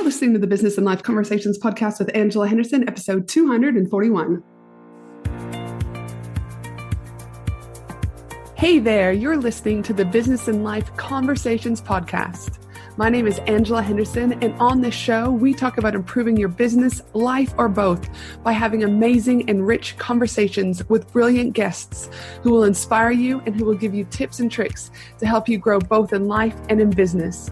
listening to the Business and Life Conversations podcast with Angela Henderson, episode 241. Hey there, you're listening to the Business and Life Conversations podcast. My name is Angela Henderson, and on this show, we talk about improving your business, life, or both by having amazing and rich conversations with brilliant guests who will inspire you and who will give you tips and tricks to help you grow both in life and in business.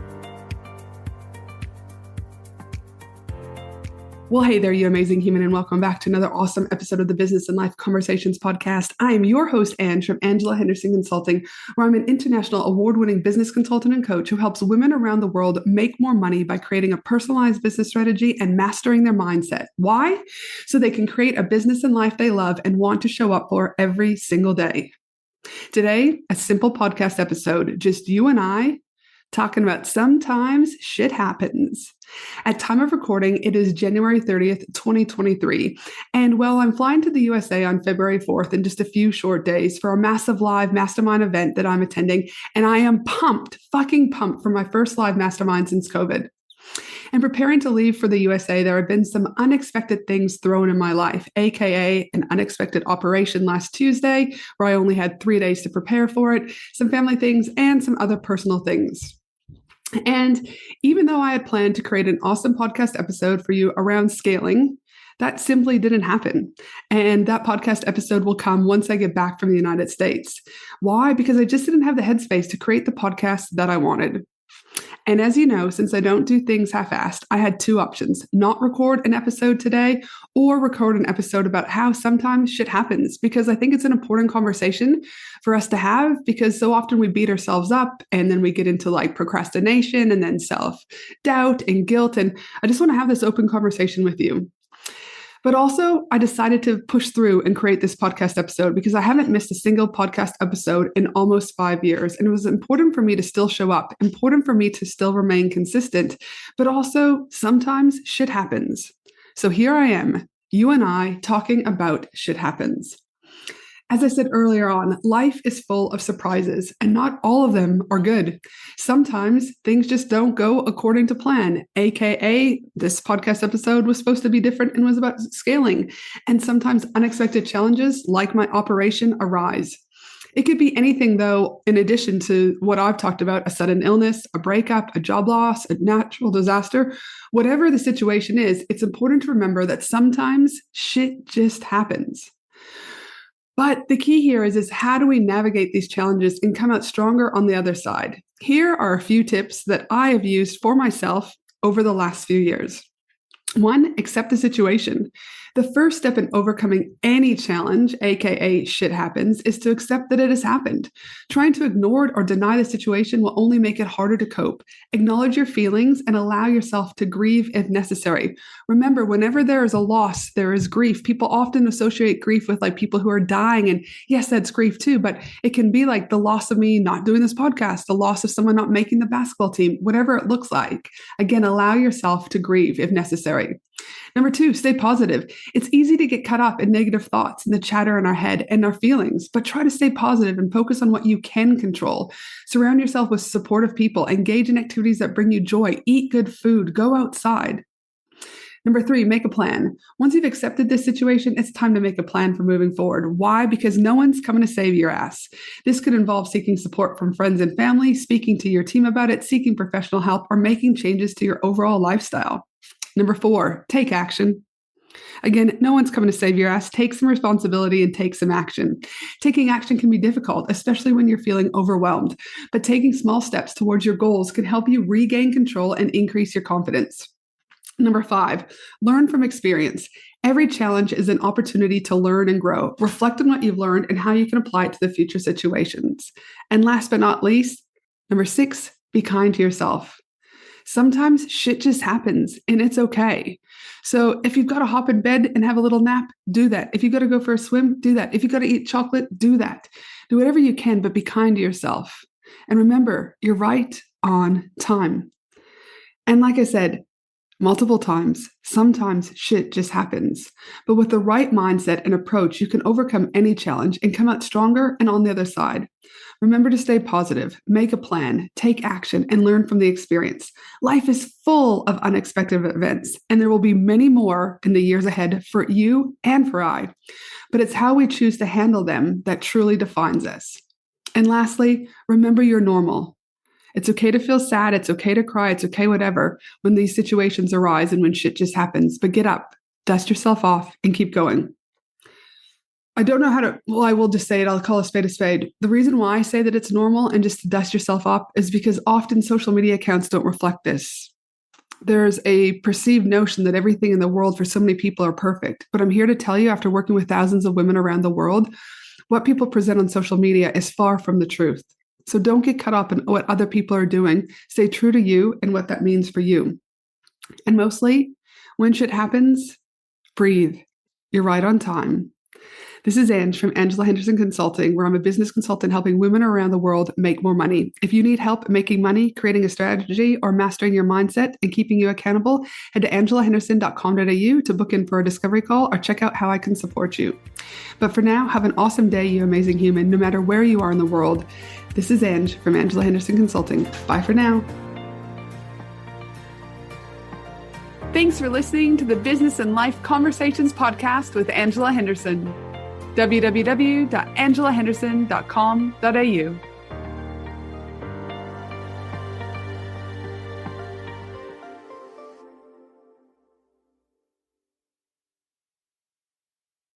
Well, hey there, you amazing human, and welcome back to another awesome episode of the Business and Life Conversations podcast. I am your host, Ange, from Angela Henderson Consulting, where I'm an international award-winning business consultant and coach who helps women around the world make more money by creating a personalized business strategy and mastering their mindset. Why? So they can create a business and life they love and want to show up for every single day. Today, a simple podcast episode, just you and I talking about sometimes shit happens. At time of recording, it is January 30th, 2023. And well, I'm flying to the USA on February 4th in just a few short days for a massive live mastermind event that I'm attending. And I am fucking pumped for my first live mastermind since COVID. And preparing to leave for the USA, there have been some unexpected things thrown in my life, aka an unexpected operation last Tuesday, where I only had 3 days to prepare for it, some family things, and some other personal things. And even though I had planned to create an awesome podcast episode for you around scaling, that simply didn't happen. And that podcast episode will come once I get back from the United States. Why? Because I just didn't have the headspace to create the podcast that I wanted. And as you know, since I don't do things half-assed, I had two options: not record an episode today or record an episode about how sometimes shit happens, because I think it's an important conversation for us to have, because so often we beat ourselves up and then we get into like procrastination and then self-doubt and guilt. And I just want to have this open conversation with you. But also, I decided to push through and create this podcast episode because I haven't missed a single podcast episode in almost 5 years. And it was important for me to still show up, important for me to still remain consistent, but also sometimes shit happens. So here I am, you and I talking about shit happens. As I said earlier on, life is full of surprises, and not all of them are good. Sometimes things just don't go according to plan, aka this podcast episode was supposed to be different and was about scaling. And sometimes unexpected challenges, like my operation, arise. It could be anything, though, in addition to what I've talked about: a sudden illness, a breakup, a job loss, a natural disaster. Whatever the situation is, it's important to remember that sometimes shit just happens. But the key here is how do we navigate these challenges and come out stronger on the other side? Here are a few tips that I have used for myself over the last few years. 1, accept the situation. The first step in overcoming any challenge, aka shit happens, is to accept that it has happened. Trying to ignore it or deny the situation will only make it harder to cope. Acknowledge your feelings and allow yourself to grieve if necessary. Remember, whenever there is a loss, there is grief. People often associate grief with like people who are dying. And yes, that's grief too, but it can be like the loss of me not doing this podcast, the loss of someone not making the basketball team, whatever it looks like. Again, allow yourself to grieve if necessary. Number 2, stay positive. It's easy to get caught up in negative thoughts and the chatter in our head and our feelings, but try to stay positive and focus on what you can control. Surround yourself with supportive people, engage in activities that bring you joy, eat good food, go outside. Number 3, make a plan. Once you've accepted this situation, it's time to make a plan for moving forward. Why? Because no one's coming to save your ass. This could involve seeking support from friends and family, speaking to your team about it, seeking professional help, or making changes to your overall lifestyle. Number 4, take action. Again, no one's coming to save your ass. Take some responsibility and take some action. Taking action can be difficult, especially when you're feeling overwhelmed, but taking small steps towards your goals can help you regain control and increase your confidence. Number 5, learn from experience. Every challenge is an opportunity to learn and grow. Reflect on what you've learned and how you can apply it to the future situations. And last but not least, number 6, be kind to yourself. Sometimes shit just happens and it's okay. So if you've got to hop in bed and have a little nap, do that. If you've got to go for a swim, do that. If you've got to eat chocolate, do that. Do whatever you can, but be kind to yourself. And remember, you're right on time. And like I said, multiple times. Sometimes shit just happens. But with the right mindset and approach, you can overcome any challenge and come out stronger and on the other side. Remember to stay positive, make a plan, take action, and learn from the experience. Life is full of unexpected events, and there will be many more in the years ahead for you and for I. But it's how we choose to handle them that truly defines us. And lastly, remember you're normal. It's okay to feel sad. It's okay to cry. It's okay, whatever, when these situations arise and when shit just happens. But get up, dust yourself off, and keep going. I don't know how to, well, I will just say it. I'll call a spade a spade. The reason why I say that it's normal and just to dust yourself off is because often social media accounts don't reflect this. There's a perceived notion that everything in the world for so many people are perfect. But I'm here to tell you, after working with thousands of women around the world, what people present on social media is far from the truth. So don't get caught up in what other people are doing. Stay true to you and what that means for you. And mostly, when shit happens, breathe. You're right on time. This is Ange from Angela Henderson Consulting, where I'm a business consultant helping women around the world make more money. If you need help making money, creating a strategy, or mastering your mindset and keeping you accountable, head to angelahenderson.com.au to book in for a discovery call or check out how I can support you. But for now, have an awesome day, you amazing human, no matter where you are in the world. This is Ange from Angela Henderson Consulting. Bye for now. Thanks for listening to the Business and Life Conversations podcast with Angela Henderson. www.angelahenderson.com.au